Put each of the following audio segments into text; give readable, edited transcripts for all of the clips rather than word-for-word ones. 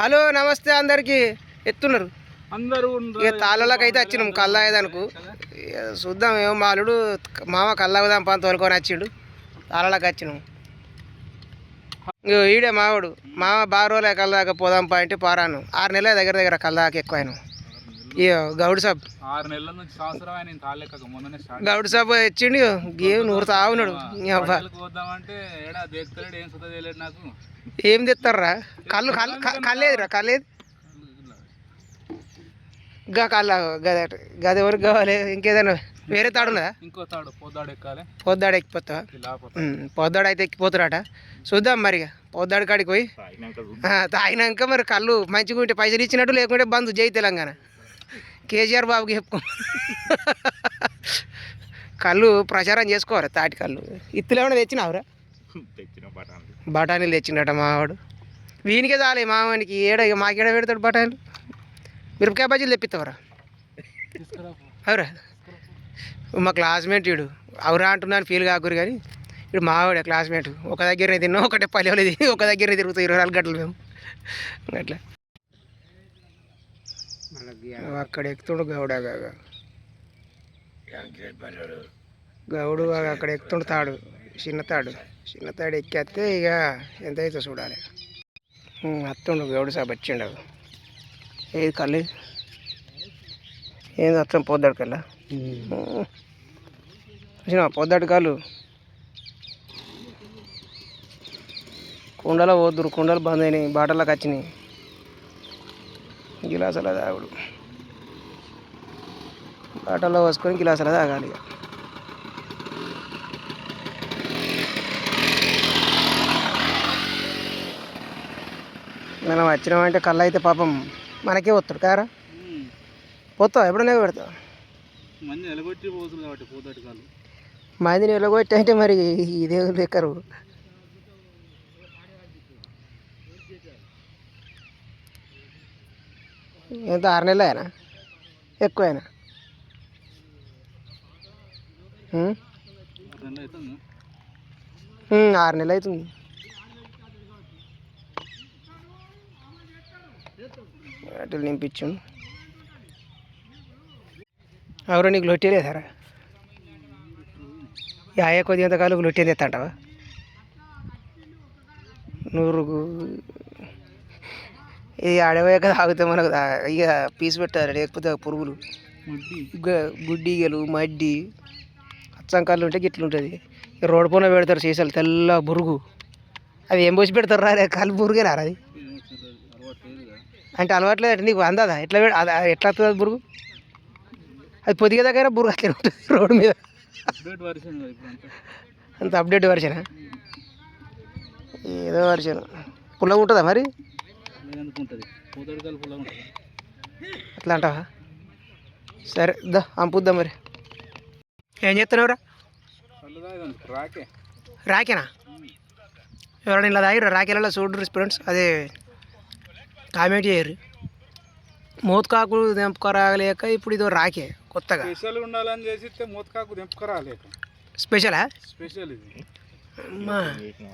Hello నమస్తే అందరికి ఎత్తున్నారు అందరూ ఇక తాళ్ళకైతే వచ్చినాం కల్లాయదనుకు చూద్దాం ఏమో మాలుడు మామ కల్లాగుదాం పని తోలుకొని వచ్చిండు తాళ్ళకి వచ్చినాం ఇగో ఈడే మావాడు మామ బాగా రోజులే కల్లాక పోదాం పాయింట్ పారాను 6 నెలల దగ్గర కల్లాక ఎక్కువ ఆయన ఇక గౌడ్ సాబ్ 6 నెలల నుంచి సంవత్సరం ఆయన తాళ్ళెక్క మొన్ననే స్టార్ట్ గౌడ్ సాబ్ వచ్చిండు గేమ్ నూరుతా ఉన్నాడు పోద్దామంటే ఏడా దేక్తలేడు ఏం సుత చేయలేడు నాకు ఏం తెస్తారా కళ్ళేదిరా కళ్ళేది గా కళ్ళ గది వరకు కావాలి ఇంకేదైనా వేరే తాడు ఉన్నదా ఇంకో తాడు పొద్దాడు ఎక్కాలి పొద్దాడు ఎక్కిపోతావా పొద్దాడు అయితే ఎక్కిపోతాడట చూద్దాం మరి పొద్దాడు కాడికి పోయి తాగినాక మరి కళ్ళు మంచిగా ఉంటే పైసలు ఇచ్చినట్టు లేకుంటే బంధు జై తెలంగాణ కేసీఆర్ బాబుకి చెప్పుకో కళ్ళు ప్రచారం చేసుకోవాలి తాటి కళ్ళు ఇత్తులేమన్నా తెచ్చినావురా బఠానీలు తెచ్చిండట మావాడు వీనికే చాలే మావానికి మాకేడ పెడతాడు బఠానీలు మిరపకాయ బజ్జీలు తెప్పిస్తావరా అవురా మా క్లాస్మేట్ వీడు అవురా అంటున్నాను ఫీల్ కాకూరు కానీ ఇప్పుడు మావాడే క్లాస్మేట్ ఒక దగ్గరనే తిన్నాం ఒకటే పల్లెలు తిని ఒక దగ్గరనే తిరుగుతాం 24 గంటలు మేము అట్లా అక్కడ ఎక్కుతుండు గౌడు అక్కడ ఎక్కుతుండు తాడు చిన్న తాడు ఎక్కేస్తే ఇక ఎంత అవుతుందో చూడాలి అత్తుండు గౌడు సాబ్ వచ్చిండు ఏది కళ్ళు ఏంది వస్తాం పొద్దాడు కల్లా వచ్చినా పొద్దాడు కాళ్ళు కుండలో పోద్దురు కుండలు బంద్ అయినాయి బాటల్లోకి వచ్చినాయి గిలాసులో తాగుడు బాటల్లో పోసుకొని గిలాసులో తాగాలి ఇక మనం వచ్చినామంటే కళ్ళు అయితే పాపం మనకే వస్తాడు కారా పోతావు ఎప్పుడైనా పెడతావు మంది నిలబెట్టి పోతుంది కాబట్టి పోతాడు కాళ్ళు మందిని నిలబెట్టి అంటే మరి ఇదే లెక్కరు ఎంత 6 నెలలు అయినా ఎక్కువైనా 6 నెలలు అవుతుంది అటు నింపించు ఎవరో నీకు లొట్టే లేదారా యాయ కొద్ది ఎంతకాలం లొట్టే తెస్తాంటావా నూరుకు ఇది ఆడపోయాక తాగితే మనకు ఇక పీసు పెట్టాలి లేకపోతే పురుగులు గుడ్డిగలు మడ్డి అచ్చంకాళ్ళు ఉంటే గిట్ల ఉంటుంది రోడ్డు పైన పెడతారు సీసాలు తెల్ల బురుగు అవి ఏం పోసి పెడతారు రా కళ్ళు బురుగేనా అది అంటే అలవాట్లేదు నీకు అందదా ఎట్లా ఎట్లా వస్తుంది అది బురుగు అది పొదిగే దగ్గర బురుగు అట్లే ఉంటుంది రోడ్డు మీద అంత అప్డేట్ వర్షనా ఏదో వర్షన్ పుల్లగా ఉంటుందా మరి అట్లా అంటావా సరే అంపుద్దాం మరి ఏం చేస్తున్నావురా రాకేనా ఎవరైనా ఇలా తాగిరా రాకేలలో చూడరు ఫ్రెండ్స్ అదే కామెంట్ చేయరు మూతకాకు తెంపుకరాలేక ఇప్పుడు ఇదో రాకే కొత్తగా స్పెషల్ ఉండాలని చేసి మూతకాకు తెంపుకరాలేక స్పెషలా స్పెషల్ ఇది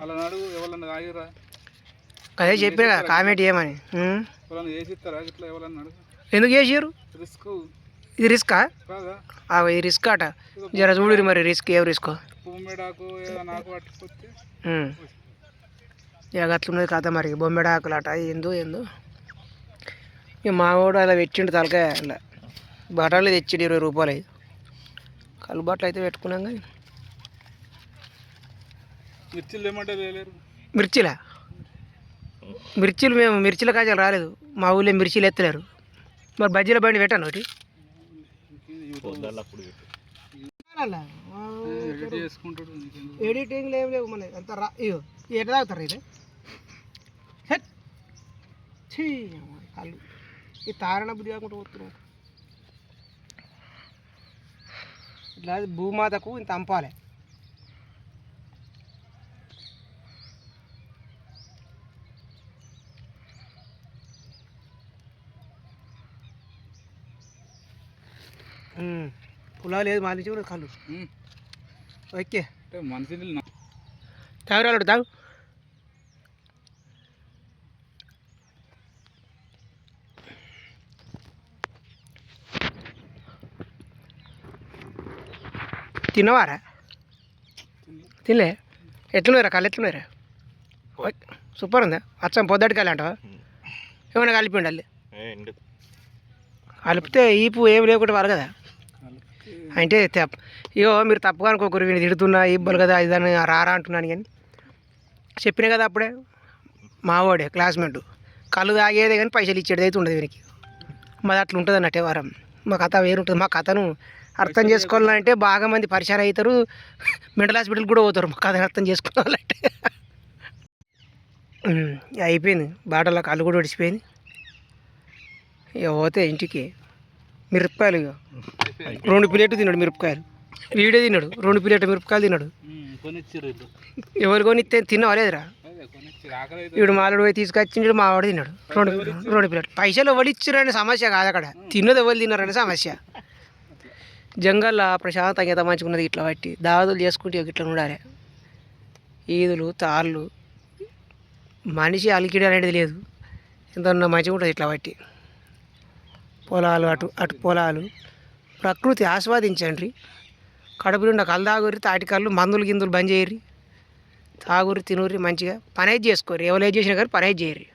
అలా నడుగు ఎవరన్నా తాగిరా అదే చెప్పినా కదా కామెంట్ చేయమని ఎవరన్నా చేసి ఇస్తారా ఇట్లా ఎవరన్నా నడుగు ఎందుకు చేసారు రిస్క్ ఇది రిస్కా ఇది రిస్క్ అట జర చూడు మరి రిస్క్ ఏ రిస్క్ బొమ్మెడాకు నాకు పట్టుకొస్తే ఇక అట్లున్నది కథ మరి బొమ్మెడాకులు అట ఏందో ఇక మావాడు అలా పెట్టిండు తలకాయ అలా బట్టలు తెచ్చిండు 20 రూపాయలు కళ్ళు బట్టలు అయితే పెట్టుకున్నాం కానీ మిర్చిలు ఏమంటే వేయలేరు మిర్చీలు మేము మిర్చిల కాజాలు రాలేదు మా ఊళ్ళో మిర్చీలు ఎత్తలేరు మరి బజ్జీల బండి పెట్టాను ఒకటి ఎడిటింగ్లో ఏం లేవు మన అంత ఇగో ఎట్లా తాగుతారు ఇది కళ్ళు ఈ తారణ బుద్ధి కాకుండా పోతున్నాం ఇట్లా భూమాతకు ఇంత అంపాలి పులా లేదు మాలించి కూడా కళ్ళు ఓకే మనిషి తాగురాడు తాగు తిన్నవారా? తినలే? ఎట్లున్నారా కళ్ళు ఎట్లున్నారా? సూపర్ ఉందా? అచ్చం పొద్దుటికి వెళ్ళి అంటావా? ఏమైనా కలిపిండి వాళ్ళు కలిపితే ఈపు ఏం లేకుండా వారు కదా. అంటే ఇగో మీరు తప్పుగా అనుకోకరు, వీళ్ళు తిడుతున్నా ఇబ్బంది కదా ఇదని రారా అంటున్నాను. కానీ చెప్పినా కదా అప్పుడే, మావాడే క్లాస్మేట్ కళ్ళు తాగేదే కానీ పైసలు ఇచ్చేది అయితే ఉండదు వీరికి. మాది అట్లా ఉంటుంది అన్నట్టే వారం. మా కథ వేరుంటుంది. మా కథను అర్థం చేసుకోవాలంటే బాగా మంది పరిచయం అవుతారు, మెంటల్ హాస్పిటల్ కూడా పోతారు మా కథను అర్థం చేసుకోవాలంటే. అయిపోయింది, బాటల్లో కళ్ళు కూడా ఒడిచిపోయింది. ఇక పోతే ఇంటికి మిరపకాయలు, ఇక 2 ప్లేట్లు తిన్నాడు మిరపకాయలు. వీడే తిన్నాడు 2 ప్లేట్లు మిరపకాయలు తిన్నాడు. ఎవరు కొని తిన్నావా లేదురా? వీడు మాలుడు పోయి తీసుకొచ్చిండు, మావాడు తిన్నాడు 2 ప్లేట్లు. పైసలు ఎవరు ఇచ్చారనే సమస్య కాదు అక్కడ, తిన్నది ఎవరు తిన్నారనే సమస్య. జంగల్లో ప్రశాంతంగా ఎంత మంచిగా ఉన్నది. ఇట్లా బట్టి దావతులు చేసుకుంటే ఇట్లా ఉండాలి. ఈదులు తాళ్ళు మనిషి అలికిడి అనేది లేదు. ఎంత మంచిగా ఉంటుంది ఇట్లా బట్టి. పొలాలు అటు పొలాలు, ప్రకృతి ఆస్వాదించండి. కడుపు నిండా కళ్ళు తాగుర్రి, తాటి కళ్ళు మందులు గిందులు బంద్ చేయర్రి, తాగుర్రి తినుర్రి, మంచిగా పని అయితే చేసుకోర్రి. ఎవరు ఏది చేసినా కానీ పని అయితే చేయర్రి.